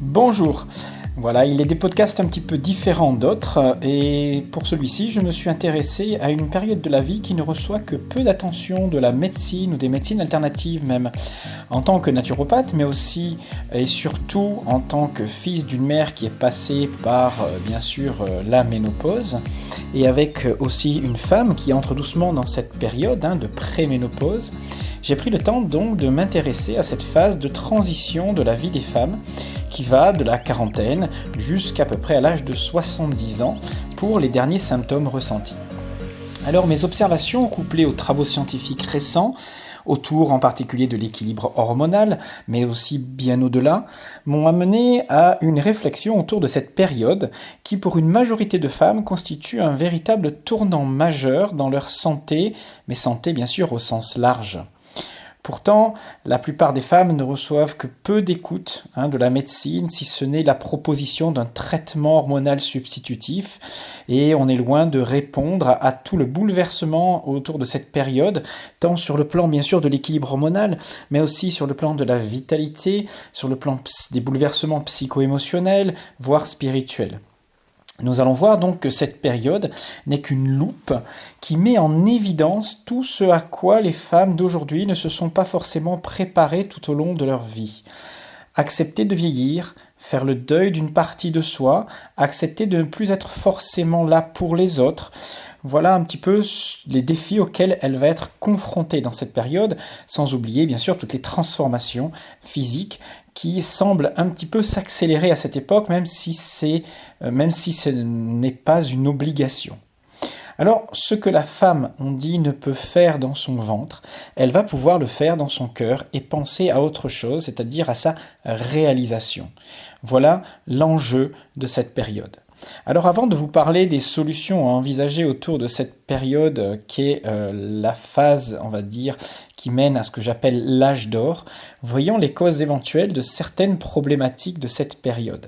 Bonjour. Voilà, il est des podcasts un petit peu différents d'autres et pour celui-ci, je me suis intéressé à une période de la vie qui ne reçoit que peu d'attention de la médecine ou des médecines alternatives même. En tant que naturopathe, mais aussi et surtout en tant que fils d'une mère qui est passée par bien sûr la ménopause et avec aussi une femme qui entre doucement dans cette période de préménopause, j'ai pris le temps donc de m'intéresser à cette phase de transition de la vie des femmes qui va de la quarantaine jusqu'à peu près à l'âge de 70 ans pour les derniers symptômes ressentis. Alors mes observations couplées aux travaux scientifiques récents, autour en particulier de l'équilibre hormonal, mais aussi bien au-delà, m'ont amené à une réflexion autour de cette période qui pour une majorité de femmes constitue un véritable tournant majeur dans leur santé, mais santé bien sûr au sens large. Pourtant, la plupart des femmes ne reçoivent que peu d'écoute de la médecine, si ce n'est la proposition d'un traitement hormonal substitutif, et on est loin de répondre à tout le bouleversement autour de cette période, tant sur le plan bien sûr de l'équilibre hormonal, mais aussi sur le plan de la vitalité, sur le plan des bouleversements psycho-émotionnels, voire spirituels. Nous allons voir donc que cette période n'est qu'une loupe qui met en évidence tout ce à quoi les femmes d'aujourd'hui ne se sont pas forcément préparées tout au long de leur vie. Accepter de vieillir, faire le deuil d'une partie de soi, accepter de ne plus être forcément là pour les autres, voilà un petit peu les défis auxquels elle va être confrontée dans cette période, sans oublier bien sûr toutes les transformations physiques qui semblent un petit peu s'accélérer à cette époque, même si ce n'est pas une obligation. Alors, ce que la femme, on dit, ne peut faire dans son ventre, elle va pouvoir le faire dans son cœur et penser à autre chose, c'est-à-dire à sa réalisation. Voilà l'enjeu de cette période. Alors avant de vous parler des solutions à envisager autour de cette période qui est la phase, on va dire, qui mène à ce que j'appelle l'âge d'or, voyons les causes éventuelles de certaines problématiques de cette période.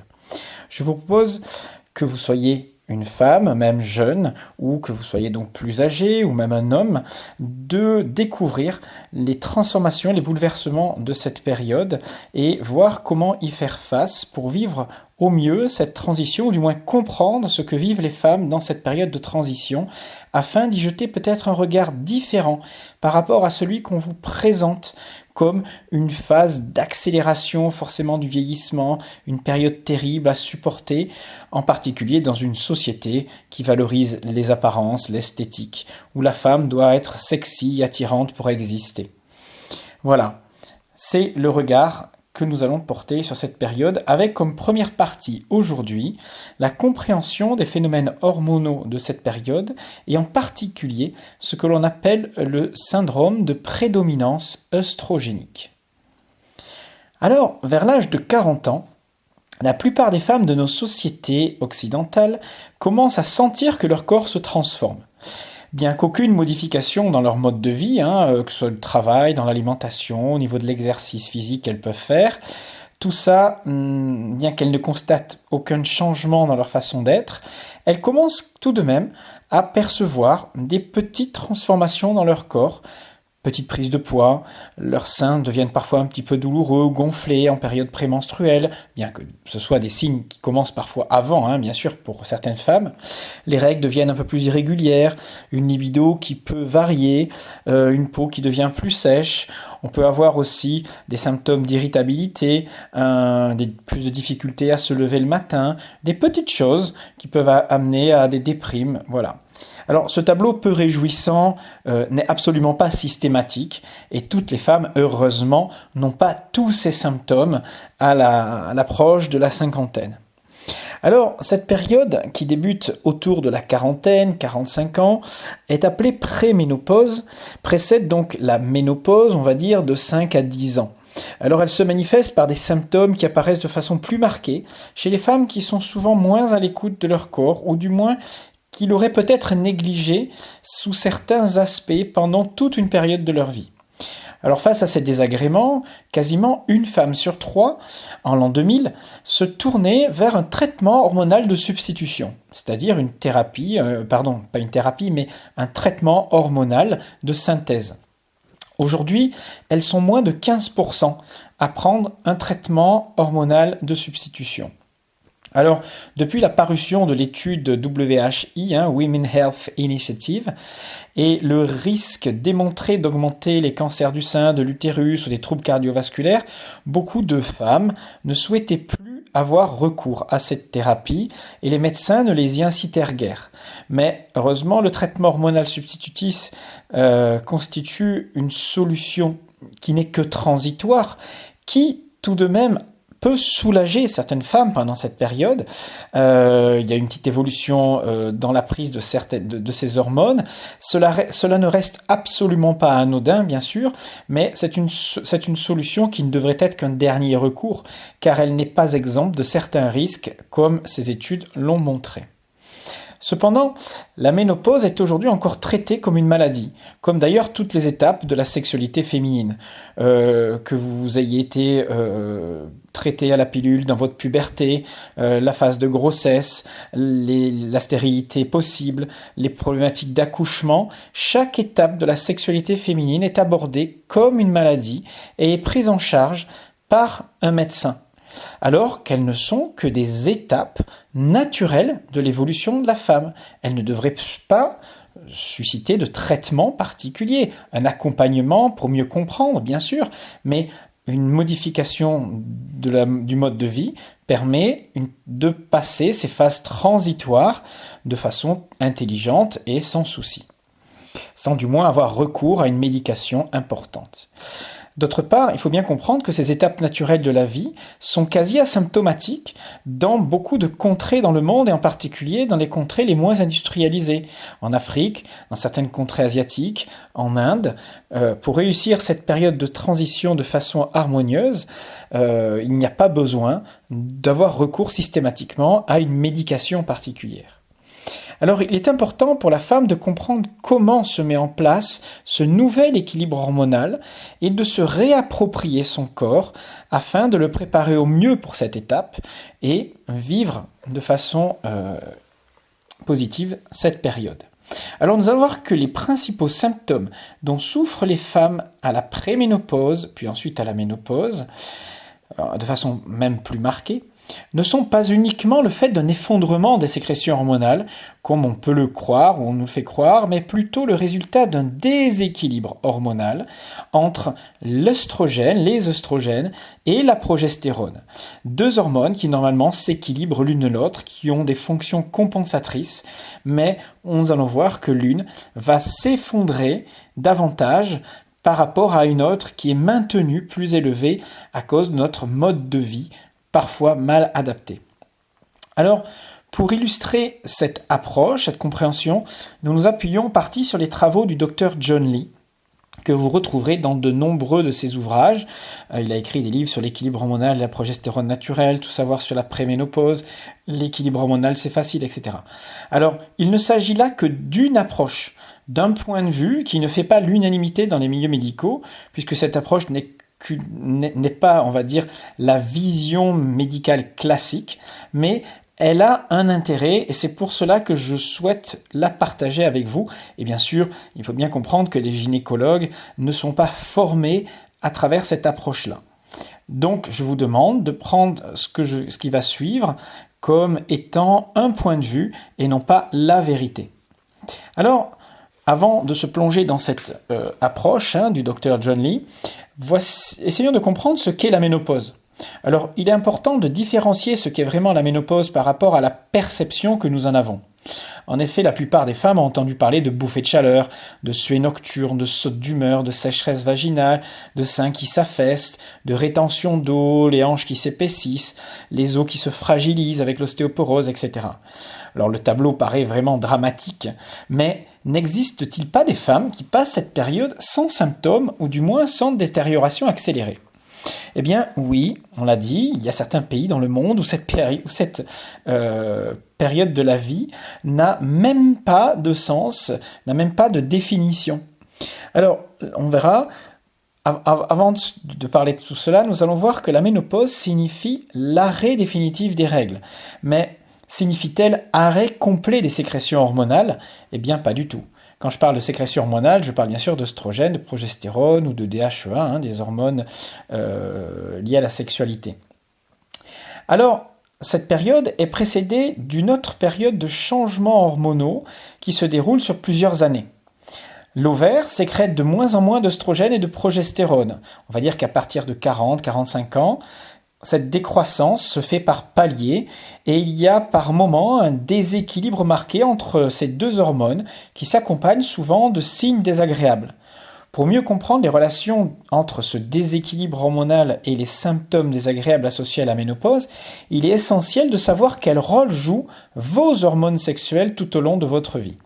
Je vous propose que vous soyez une femme, même jeune, ou que vous soyez donc plus âgé, ou même un homme, de découvrir les transformations, les bouleversements de cette période et voir comment y faire face pour vivre au mieux cette transition, ou du moins comprendre ce que vivent les femmes dans cette période de transition, afin d'y jeter peut-être un regard différent par rapport à celui qu'on vous présente comme une phase d'accélération forcément du vieillissement, une période terrible à supporter, en particulier dans une société qui valorise les apparences, l'esthétique, où la femme doit être sexy, attirante pour exister. Voilà, c'est le regard que nous allons porter sur cette période avec comme première partie aujourd'hui la compréhension des phénomènes hormonaux de cette période et en particulier ce que l'on appelle le syndrome de prédominance œstrogénique. Alors, vers l'âge de 40 ans, la plupart des femmes de nos sociétés occidentales commencent à sentir que leur corps se transforme. Bien qu'aucune modification dans leur mode de vie, que ce soit le travail, dans l'alimentation, au niveau de l'exercice physique qu'elles peuvent faire, tout ça, bien qu'elles ne constatent aucun changement dans leur façon d'être, elles commencent tout de même à percevoir des petites transformations dans leur corps, petite prise de poids, leurs seins deviennent parfois un petit peu douloureux, gonflés en période prémenstruelle, bien que ce soit des signes qui commencent parfois avant, bien sûr pour certaines femmes. Les règles deviennent un peu plus irrégulières, une libido qui peut varier, une peau qui devient plus sèche. On peut avoir aussi des symptômes d'irritabilité, plus de difficultés à se lever le matin, des petites choses qui peuvent amener à des déprimes, voilà. Alors ce tableau peu réjouissant n'est absolument pas systématique et toutes les femmes, heureusement, n'ont pas tous ces symptômes à l'approche de la cinquantaine. Alors cette période qui débute autour de la quarantaine, 45 ans, est appelée préménopause, précède donc la ménopause, on va dire, de 5 à 10 ans. Alors elle se manifeste par des symptômes qui apparaissent de façon plus marquée chez les femmes qui sont souvent moins à l'écoute de leur corps ou du moins qui l'auraient peut-être négligé sous certains aspects pendant toute une période de leur vie. Alors face à ces désagréments, quasiment une femme sur 3, en l'an 2000, se tournait vers un traitement hormonal de substitution, c'est-à-dire une thérapie, pas une thérapie, mais un traitement hormonal de synthèse. Aujourd'hui, elles sont moins de 15% à prendre un traitement hormonal de substitution. Alors, depuis la parution de l'étude WHI, Women Health Initiative, et le risque démontré d'augmenter les cancers du sein, de l'utérus ou des troubles cardiovasculaires, beaucoup de femmes ne souhaitaient plus avoir recours à cette thérapie et les médecins ne les y incitèrent guère. Mais heureusement, le traitement hormonal substitutif constitue une solution qui n'est que transitoire, qui tout de même peut soulager certaines femmes pendant cette période. Il y a une petite évolution dans la prise de ces hormones. Cela ne reste absolument pas anodin, bien sûr, mais c'est une solution qui ne devrait être qu'un dernier recours, car elle n'est pas exempte de certains risques, comme ces études l'ont montré. Cependant, la ménopause est aujourd'hui encore traitée comme une maladie, comme d'ailleurs toutes les étapes de la sexualité féminine. Que vous ayez été traité à la pilule dans votre puberté, la phase de grossesse, la stérilité possible, les problématiques d'accouchement, chaque étape de la sexualité féminine est abordée comme une maladie et est prise en charge par un médecin, alors qu'elles ne sont que des étapes naturelles de l'évolution de la femme. Elles ne devraient pas susciter de traitement particulier, un accompagnement pour mieux comprendre, bien sûr, mais une modification du mode de vie permet de passer ces phases transitoires de façon intelligente et sans souci, sans du moins avoir recours à une médication importante. D'autre part, il faut bien comprendre que ces étapes naturelles de la vie sont quasi asymptomatiques dans beaucoup de contrées dans le monde et en particulier dans les contrées les moins industrialisées. En Afrique, dans certaines contrées asiatiques, en Inde, pour réussir cette période de transition de façon harmonieuse, il n'y a pas besoin d'avoir recours systématiquement à une médication particulière. Alors, il est important pour la femme de comprendre comment se met en place ce nouvel équilibre hormonal et de se réapproprier son corps afin de le préparer au mieux pour cette étape et vivre de façon positive cette période. Alors, nous allons voir que les principaux symptômes dont souffrent les femmes à la préménopause, puis ensuite à la ménopause, de façon même plus marquée, ne sont pas uniquement le fait d'un effondrement des sécrétions hormonales, comme on peut le croire ou on nous fait croire, mais plutôt le résultat d'un déséquilibre hormonal entre les œstrogènes et la progestérone. Deux hormones qui normalement s'équilibrent l'une l'autre, qui ont des fonctions compensatrices, mais nous allons voir que l'une va s'effondrer davantage par rapport à une autre qui est maintenue plus élevée à cause de notre mode de vie parfois mal adapté. Alors, pour illustrer cette approche, cette compréhension, nous nous appuyons en partie sur les travaux du docteur John Lee, que vous retrouverez dans de nombreux de ses ouvrages. Il a écrit des livres sur l'équilibre hormonal et la progestérone naturelle, tout savoir sur la préménopause, l'équilibre hormonal c'est facile, etc. Alors, il ne s'agit là que d'une approche, d'un point de vue qui ne fait pas l'unanimité dans les milieux médicaux, puisque cette approche n'est pas, on va dire, la vision médicale classique, mais elle a un intérêt et c'est pour cela que je souhaite la partager avec vous. Et bien sûr, il faut bien comprendre que les gynécologues ne sont pas formés à travers cette approche-là. Donc, je vous demande de prendre ce qui va suivre comme étant un point de vue et non pas la vérité. Alors, avant de se plonger dans cette approche du docteur John Lee, essayons de comprendre ce qu'est la ménopause. Alors, il est important de différencier ce qu'est vraiment la ménopause par rapport à la perception que nous en avons. En effet, la plupart des femmes ont entendu parler de bouffées de chaleur, de suées nocturnes, de sautes d'humeur, de sécheresse vaginale, de seins qui s'affaissent, de rétention d'eau, les hanches qui s'épaississent, les os qui se fragilisent avec l'ostéoporose, etc. Alors, le tableau paraît vraiment dramatique, mais n'existe-t-il pas des femmes qui passent cette période sans symptômes ou du moins sans détérioration accélérée ? Eh bien oui, on l'a dit, il y a certains pays dans le monde où cette période de la vie n'a même pas de sens, n'a même pas de définition. Alors, on verra, avant de parler de tout cela, nous allons voir que la ménopause signifie l'arrêt définitif des règles. Mais signifie-t-elle arrêt complet des sécrétions hormonales ? Eh bien pas du tout. Quand je parle de sécrétion hormonale, je parle bien sûr d'œstrogène, de progestérone ou de DHEA, des hormones liées à la sexualité. Alors, cette période est précédée d'une autre période de changements hormonaux qui se déroule sur plusieurs années. L'ovaire sécrète de moins en moins d'œstrogène et de progestérone. On va dire qu'à partir de 40-45 ans, cette décroissance se fait par paliers et il y a par moment un déséquilibre marqué entre ces deux hormones qui s'accompagnent souvent de signes désagréables. Pour mieux comprendre les relations entre ce déséquilibre hormonal et les symptômes désagréables associés à la ménopause, il est essentiel de savoir quel rôle jouent vos hormones sexuelles tout au long de votre vie.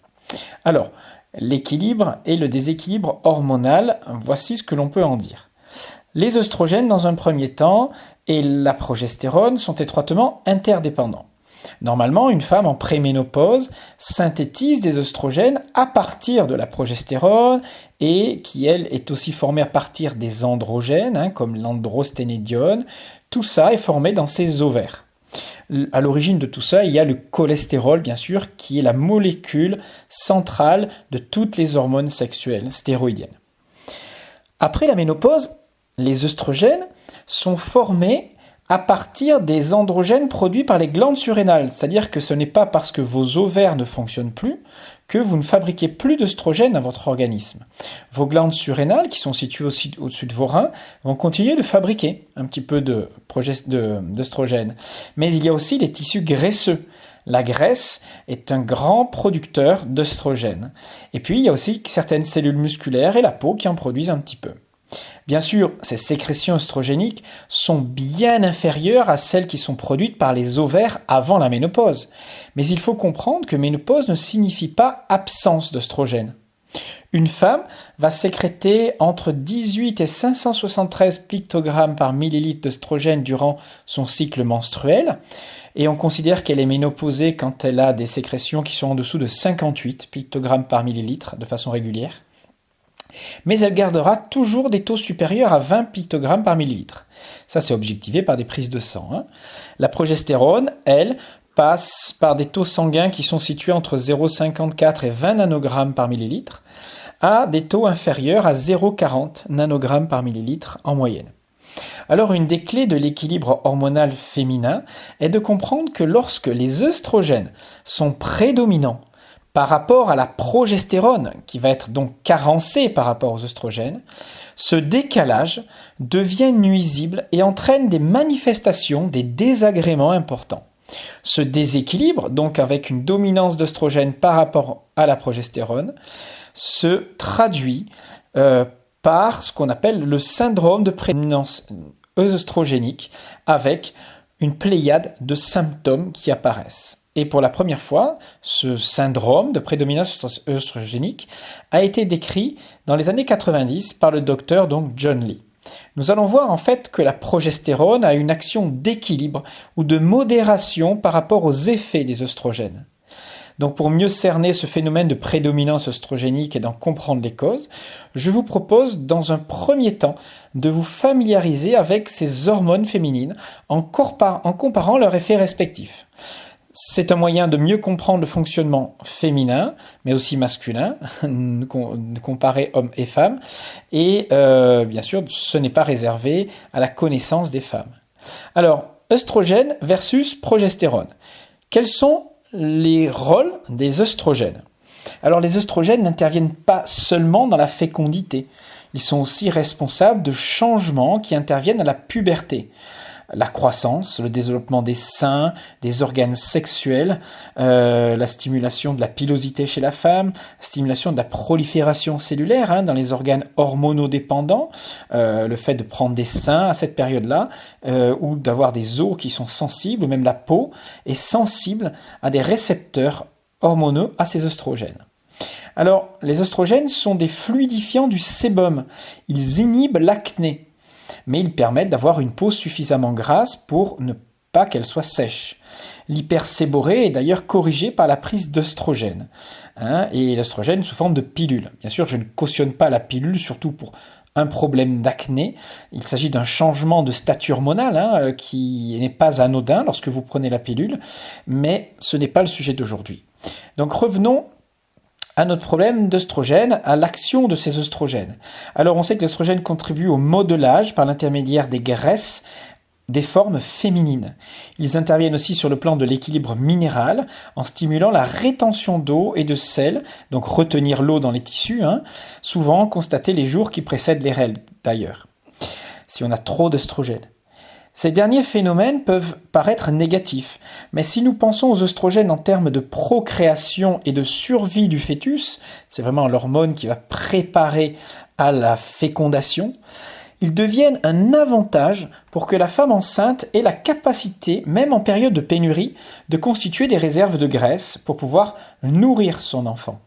Alors, l'équilibre et le déséquilibre hormonal, voici ce que l'on peut en dire. Les œstrogènes dans un premier temps et la progestérone sont étroitement interdépendants. Normalement, une femme en préménopause synthétise des œstrogènes à partir de la progestérone et qui, elle, est aussi formée à partir des androgènes, comme l'androsténédione. Tout ça est formé dans ses ovaires. À l'origine de tout ça, il y a le cholestérol, bien sûr, qui est la molécule centrale de toutes les hormones sexuelles stéroïdiennes. Après la ménopause, les œstrogènes sont formés à partir des androgènes produits par les glandes surrénales. C'est-à-dire que ce n'est pas parce que vos ovaires ne fonctionnent plus que vous ne fabriquez plus d'œstrogènes dans votre organisme. Vos glandes surrénales, qui sont situées aussi au-dessus de vos reins, vont continuer de fabriquer un petit peu d'œstrogènes. Mais il y a aussi les tissus graisseux. La graisse est un grand producteur d'œstrogènes. Et puis, il y a aussi certaines cellules musculaires et la peau qui en produisent un petit peu. Bien sûr, ces sécrétions œstrogéniques sont bien inférieures à celles qui sont produites par les ovaires avant la ménopause. Mais il faut comprendre que ménopause ne signifie pas absence d'œstrogène. Une femme va sécréter entre 18 et 573 pictogrammes par millilitre d'œstrogène durant son cycle menstruel. Et on considère qu'elle est ménopausée quand elle a des sécrétions qui sont en dessous de 58 pictogrammes par millilitre de façon régulière. Mais elle gardera toujours des taux supérieurs à 20 pictogrammes par millilitre. Ça, c'est objectivé par des prises de sang. La progestérone, elle, passe par des taux sanguins qui sont situés entre 0,54 et 20 nanogrammes par millilitre, à des taux inférieurs à 0,40 nanogrammes par millilitre en moyenne. Alors, une des clés de l'équilibre hormonal féminin est de comprendre que lorsque les œstrogènes sont prédominants par rapport à la progestérone, qui va être donc carencée par rapport aux œstrogènes, ce décalage devient nuisible et entraîne des manifestations, des désagréments importants. Ce déséquilibre, donc avec une dominance d'œstrogène par rapport à la progestérone, se traduit par ce qu'on appelle le syndrome de prédominance œstrogénique, avec une pléiade de symptômes qui apparaissent. Et pour la première fois, ce syndrome de prédominance œstrogénique a été décrit dans les années 90 par le docteur John Lee. Nous allons voir en fait que la progestérone a une action d'équilibre ou de modération par rapport aux effets des œstrogènes. Donc pour mieux cerner ce phénomène de prédominance œstrogénique et d'en comprendre les causes, je vous propose dans un premier temps de vous familiariser avec ces hormones féminines en comparant leurs effets respectifs. C'est un moyen de mieux comprendre le fonctionnement féminin, mais aussi masculin, de comparer hommes et femmes. Et bien sûr, ce n'est pas réservé à la connaissance des femmes. Alors, œstrogène versus progestérone. Quels sont les rôles des œstrogènes? Alors, les œstrogènes n'interviennent pas seulement dans la fécondité. Ils sont aussi responsables de changements qui interviennent à la puberté. La croissance, le développement des seins, des organes sexuels, la stimulation de la pilosité chez la femme, la stimulation de la prolifération cellulaire dans les organes hormonodépendants, le fait de prendre des seins à cette période-là, ou d'avoir des os qui sont sensibles, ou même la peau est sensible à des récepteurs hormonaux à ces œstrogènes. Alors, les œstrogènes sont des fluidifiants du sébum. Ils inhibent l'acné, mais ils permettent d'avoir une peau suffisamment grasse pour ne pas qu'elle soit sèche. L'hyperséborrhée est d'ailleurs corrigée par la prise d'œstrogène, et l'œstrogène sous forme de pilule. Bien sûr, je ne cautionne pas la pilule, surtout pour un problème d'acné. Il s'agit d'un changement de statut hormonal qui n'est pas anodin lorsque vous prenez la pilule, mais ce n'est pas le sujet d'aujourd'hui. Donc revenons à notre problème d'œstrogène, à l'action de ces œstrogènes. Alors on sait que l'œstrogène contribue au modelage par l'intermédiaire des graisses des formes féminines. Ils interviennent aussi sur le plan de l'équilibre minéral en stimulant la rétention d'eau et de sel, donc retenir l'eau dans les tissus, souvent constaté les jours qui précèdent les règles d'ailleurs, si on a trop d'œstrogènes. Ces derniers phénomènes peuvent paraître négatifs, mais si nous pensons aux œstrogènes en termes de procréation et de survie du fœtus, c'est vraiment l'hormone qui va préparer à la fécondation, ils deviennent un avantage pour que la femme enceinte ait la capacité, même en période de pénurie, de constituer des réserves de graisse pour pouvoir nourrir son enfant.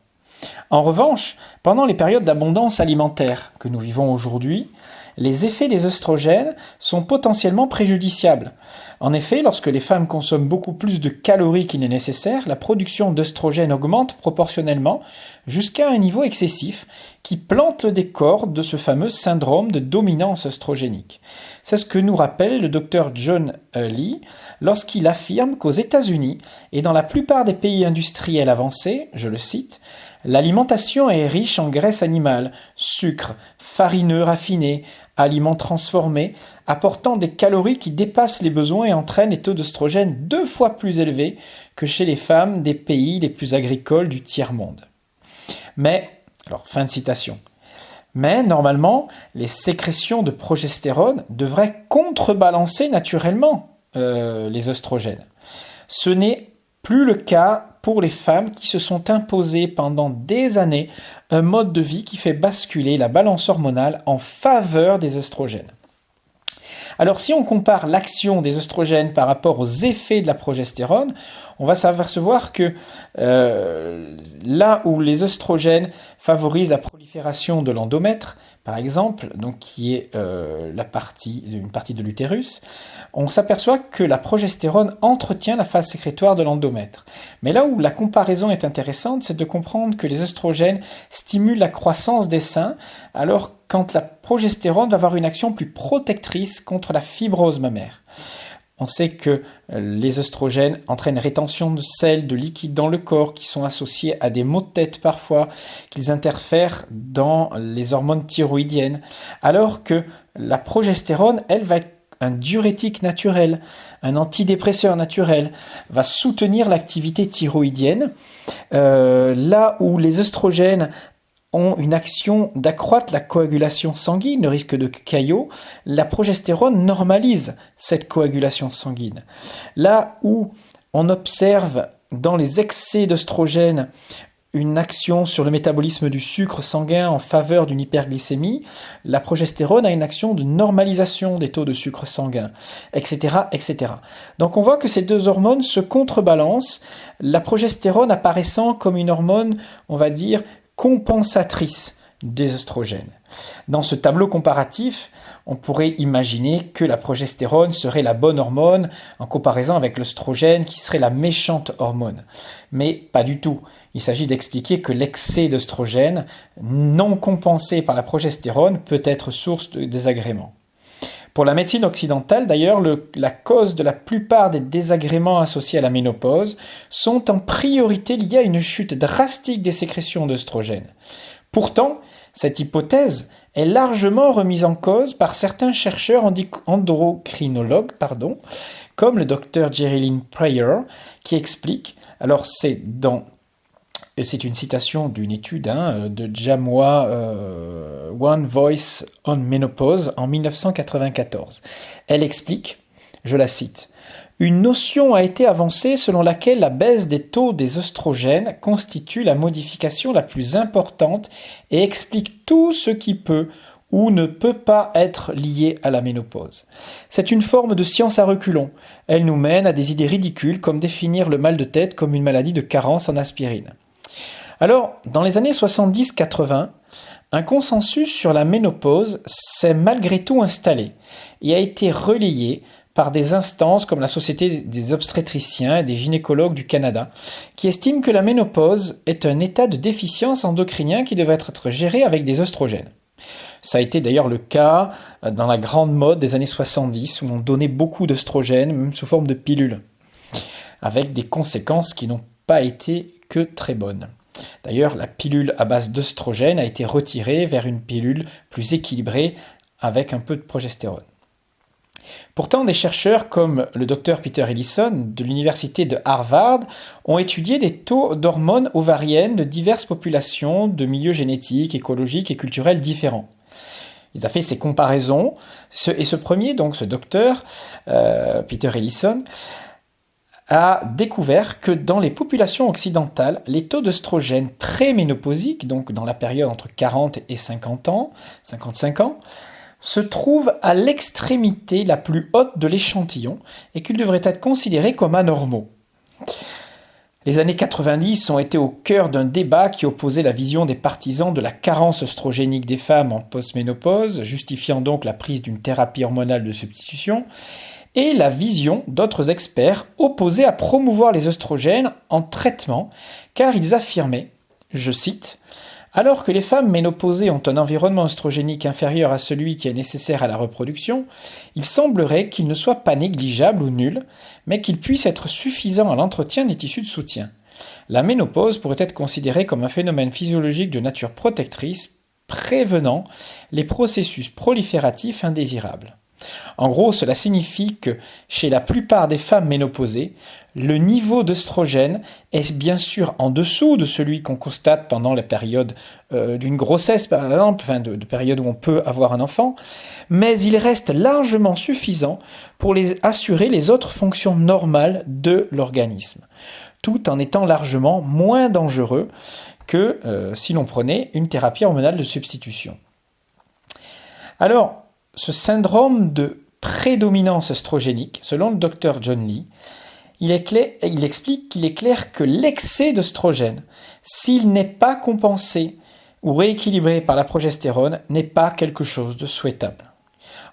En revanche, pendant les périodes d'abondance alimentaire que nous vivons aujourd'hui, les effets des œstrogènes sont potentiellement préjudiciables. En effet, lorsque les femmes consomment beaucoup plus de calories qu'il n'est nécessaire, la production d'œstrogènes augmente proportionnellement jusqu'à un niveau excessif qui plante le décor de ce fameux syndrome de dominance œstrogénique. C'est ce que nous rappelle le docteur John Lee lorsqu'il affirme qu'aux États-Unis et dans la plupart des pays industriels avancés, je le cite, l'alimentation est riche en graisses animales, sucres, farineux raffinés, aliments transformés, apportant des calories qui dépassent les besoins et entraînent les taux d'œstrogène 2 fois plus élevés que chez les femmes des pays les plus agricoles du tiers-monde. Mais, alors fin de citation, mais normalement, les sécrétions de progestérone devraient contrebalancer naturellement les œstrogènes. Ce n'est plus le cas pour les femmes qui se sont imposées pendant des années un mode de vie qui fait basculer la balance hormonale en faveur des œstrogènes. Alors si on compare l'action des œstrogènes par rapport aux effets de la progestérone, on va s'apercevoir que là où les œstrogènes favorisent la prolifération de l'endomètre, par exemple, donc qui est une partie de l'utérus, on s'aperçoit que la progestérone entretient la phase sécrétoire de l'endomètre. Mais là où la comparaison est intéressante, c'est de comprendre que les œstrogènes stimulent la croissance des seins, alors quand la progestérone va avoir une action plus protectrice contre la fibrose mammaire. On sait que les œstrogènes entraînent rétention de sel, de liquide dans le corps, qui sont associés à des maux de tête parfois, qu'ils interfèrent dans les hormones thyroïdiennes, alors que la progestérone, elle, va être un diurétique naturel, un antidépresseur naturel, va soutenir l'activité thyroïdienne, là où les œstrogènes ont une action d'accroître la coagulation sanguine, le risque de caillot, la progestérone normalise cette coagulation sanguine. Là où on observe dans les excès d'œstrogènes une action sur le métabolisme du sucre sanguin en faveur d'une hyperglycémie, la progestérone a une action de normalisation des taux de sucre sanguin, etc., etc. Donc on voit que ces deux hormones se contrebalancent, la progestérone apparaissant comme une hormone, on va dire, compensatrice des œstrogènes. Dans ce tableau comparatif, on pourrait imaginer que la progestérone serait la bonne hormone en comparaison avec l'œstrogène qui serait la méchante hormone. Mais pas du tout. Il s'agit d'expliquer que l'excès d'œstrogène non compensé par la progestérone peut être source de désagréments. Pour la médecine occidentale, d'ailleurs, la cause de la plupart des désagréments associés à la ménopause sont en priorité liés à une chute drastique des sécrétions d'œstrogènes. Pourtant, cette hypothèse est largement remise en cause par certains chercheurs endocrinologues, comme le Dr Jerry Pryor, qui explique, alors c'est une citation d'une étude de Jamwa One Voice on Menopause en 1994. Elle explique, je la cite, « Une notion a été avancée selon laquelle la baisse des taux des œstrogènes constitue la modification la plus importante et explique tout ce qui peut ou ne peut pas être lié à la ménopause. C'est une forme de science à reculons. Elle nous mène à des idées ridicules comme définir le mal de tête comme une maladie de carence en aspirine. » Alors, dans les années 70-80, un consensus sur la ménopause s'est malgré tout installé et a été relayé par des instances comme la Société des obstétriciens et des gynécologues du Canada, qui estiment que la ménopause est un état de déficience endocrinien qui devrait être géré avec des œstrogènes. Ça a été d'ailleurs le cas dans la grande mode des années 70, où on donnait beaucoup d'œstrogènes, même sous forme de pilules, avec des conséquences qui n'ont pas été que très bonnes. D'ailleurs, la pilule à base d'œstrogène a été retirée vers une pilule plus équilibrée avec un peu de progestérone. Pourtant, des chercheurs comme le docteur Peter Ellison de l'université de Harvard ont étudié des taux d'hormones ovariennes de diverses populations de milieux génétiques, écologiques et culturels différents. Il a fait ces comparaisons, et ce premier, donc ce docteur, Peter Ellison, a découvert que dans les populations occidentales, les taux d'œstrogène préménopausiques, donc dans la période entre 40 et 55 ans, se trouvent à l'extrémité la plus haute de l'échantillon et qu'ils devraient être considérés comme anormaux. Les années 90 ont été au cœur d'un débat qui opposait la vision des partisans de la carence œstrogénique des femmes en postménopause, justifiant donc la prise d'une thérapie hormonale de substitution, et la vision d'autres experts opposés à promouvoir les œstrogènes en traitement, car ils affirmaient, je cite, « Alors que les femmes ménopausées ont un environnement œstrogénique inférieur à celui qui est nécessaire à la reproduction, il semblerait qu'il ne soit pas négligeable ou nul, mais qu'il puisse être suffisant à l'entretien des tissus de soutien. La ménopause pourrait être considérée comme un phénomène physiologique de nature protectrice, prévenant les processus prolifératifs indésirables. » En gros, cela signifie que chez la plupart des femmes ménopausées, le niveau d'œstrogène est bien sûr en dessous de celui qu'on constate pendant la période d'une grossesse, par exemple, de période où on peut avoir un enfant, mais il reste largement suffisant pour assurer les autres fonctions normales de l'organisme, tout en étant largement moins dangereux que si l'on prenait une thérapie hormonale de substitution. Alors, ce syndrome de prédominance œstrogénique, selon le docteur John Lee, il explique qu'il est clair que l'excès d'œstrogène, s'il n'est pas compensé ou rééquilibré par la progestérone, n'est pas quelque chose de souhaitable.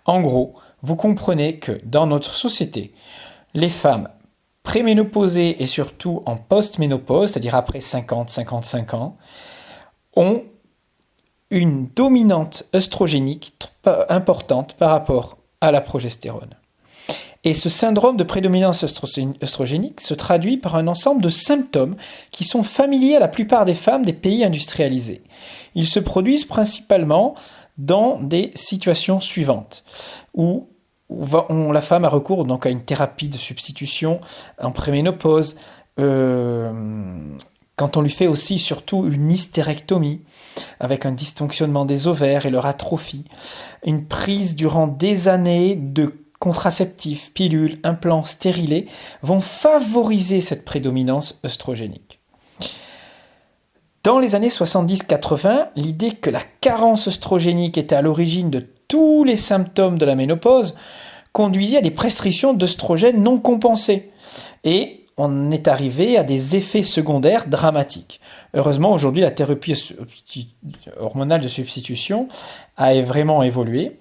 En gros, vous comprenez que dans notre société, les femmes préménopausées et surtout en post-ménopause, c'est-à-dire après 50-55 ans, ont une dominante œstrogénique importante par rapport à la progestérone. Et ce syndrome de prédominance œstrogénique se traduit par un ensemble de symptômes qui sont familiers à la plupart des femmes des pays industrialisés. Ils se produisent principalement dans des situations suivantes, où la femme a recours donc à une thérapie de substitution en préménopause, quand on lui fait aussi surtout une hystérectomie, avec un dysfonctionnement des ovaires et leur atrophie, une prise durant des années de contraceptifs, pilules, implants stérilés, vont favoriser cette prédominance œstrogénique. Dans les années 70-80, l'idée que la carence œstrogénique était à l'origine de tous les symptômes de la ménopause conduisit à des prescriptions d'œstrogènes non compensées. Et on est arrivé à des effets secondaires dramatiques. Heureusement, aujourd'hui, la thérapie hormonale de substitution a vraiment évolué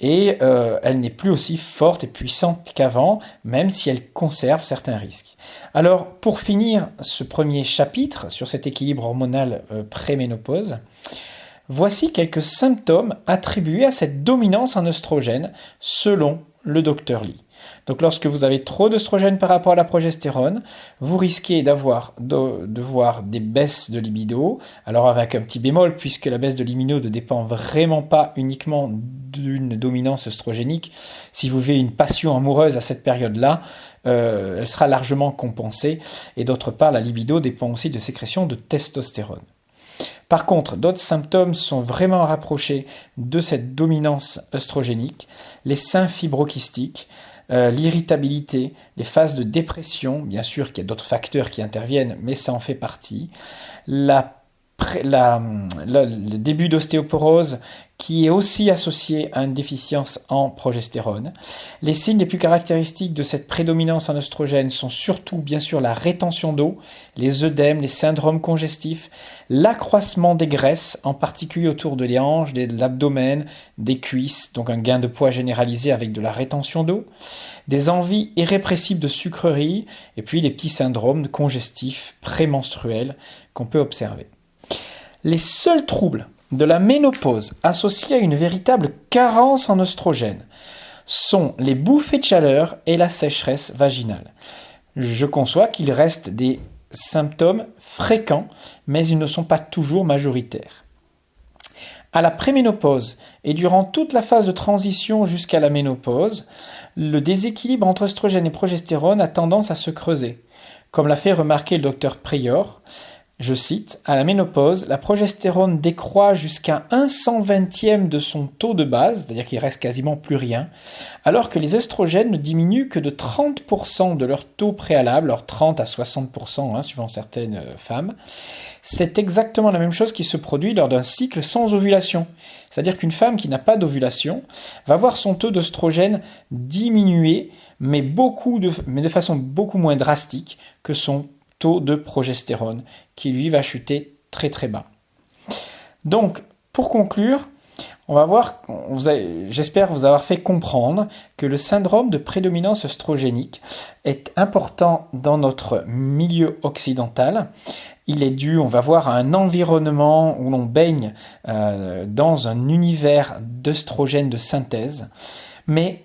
et elle n'est plus aussi forte et puissante qu'avant, même si elle conserve certains risques. Alors, pour finir ce premier chapitre sur cet équilibre hormonal pré-ménopause, voici quelques symptômes attribués à cette dominance en œstrogène selon le docteur Lee. Donc lorsque vous avez trop d'œstrogène par rapport à la progestérone, vous risquez de voir des baisses de libido, alors avec un petit bémol, puisque la baisse de libido ne dépend vraiment pas uniquement d'une dominance œstrogénique. Si vous vivez une passion amoureuse à cette période-là, elle sera largement compensée, et d'autre part, la libido dépend aussi de sécrétion de testostérone. Par contre, d'autres symptômes sont vraiment rapprochés de cette dominance œstrogénique, les seins fibrokystiques, l'irritabilité, les phases de dépression, bien sûr qu'il y a d'autres facteurs qui interviennent, mais ça en fait partie, le début d'ostéoporose qui est aussi associé à une déficience en progestérone. Les signes les plus caractéristiques de cette prédominance en œstrogène sont surtout bien sûr la rétention d'eau, les œdèmes, les syndromes congestifs, l'accroissement des graisses, en particulier autour de les hanches, de l'abdomen, des cuisses, donc un gain de poids généralisé avec de la rétention d'eau, des envies irrépressibles de sucreries, et puis les petits syndromes congestifs prémenstruels qu'on peut observer. Les seuls troubles de la ménopause associés à une véritable carence en œstrogène sont les bouffées de chaleur et la sécheresse vaginale. Je conçois qu'il reste des symptômes fréquents, mais ils ne sont pas toujours majoritaires. À la préménopause et durant toute la phase de transition jusqu'à la ménopause, le déséquilibre entre oestrogène et progestérone a tendance à se creuser. Comme l'a fait remarquer le docteur Prior, je cite, « À la ménopause, la progestérone décroît jusqu'à 1/120e de son taux de base, c'est-à-dire qu'il reste quasiment plus rien, alors que les oestrogènes ne diminuent que de 30% de leur taux préalable, alors 30 à 60% suivant certaines femmes. C'est exactement la même chose qui se produit lors d'un cycle sans ovulation. C'est-à-dire qu'une femme qui n'a pas d'ovulation va voir son taux d'oestrogène diminuer, mais de façon beaucoup moins drastique que son taux de progestérone, qui lui va chuter très très bas. Donc, pour conclure, j'espère vous avoir fait comprendre que le syndrome de prédominance œstrogénique est important dans notre milieu occidental. Il est dû, on va voir, à un environnement où l'on baigne dans un univers d'œstrogènes de synthèse. Mais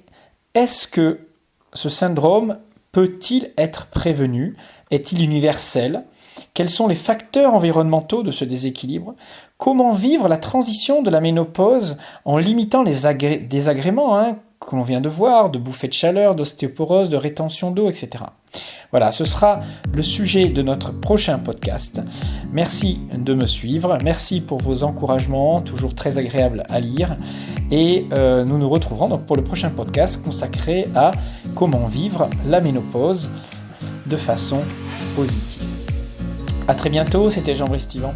est-ce que ce syndrome peut-il être prévenu? Est-il universel? Quels sont les facteurs environnementaux de ce déséquilibre? Comment vivre la transition de la ménopause en limitant les désagréments que l'on vient de voir, de bouffées de chaleur, d'ostéoporose, de rétention d'eau, etc. Voilà, ce sera le sujet de notre prochain podcast. Merci de me suivre, merci pour vos encouragements, toujours très agréables à lire. Et nous nous retrouverons donc pour le prochain podcast consacré à comment vivre la ménopause de façon positive. À très bientôt, c'était Jean-Brice Stivan.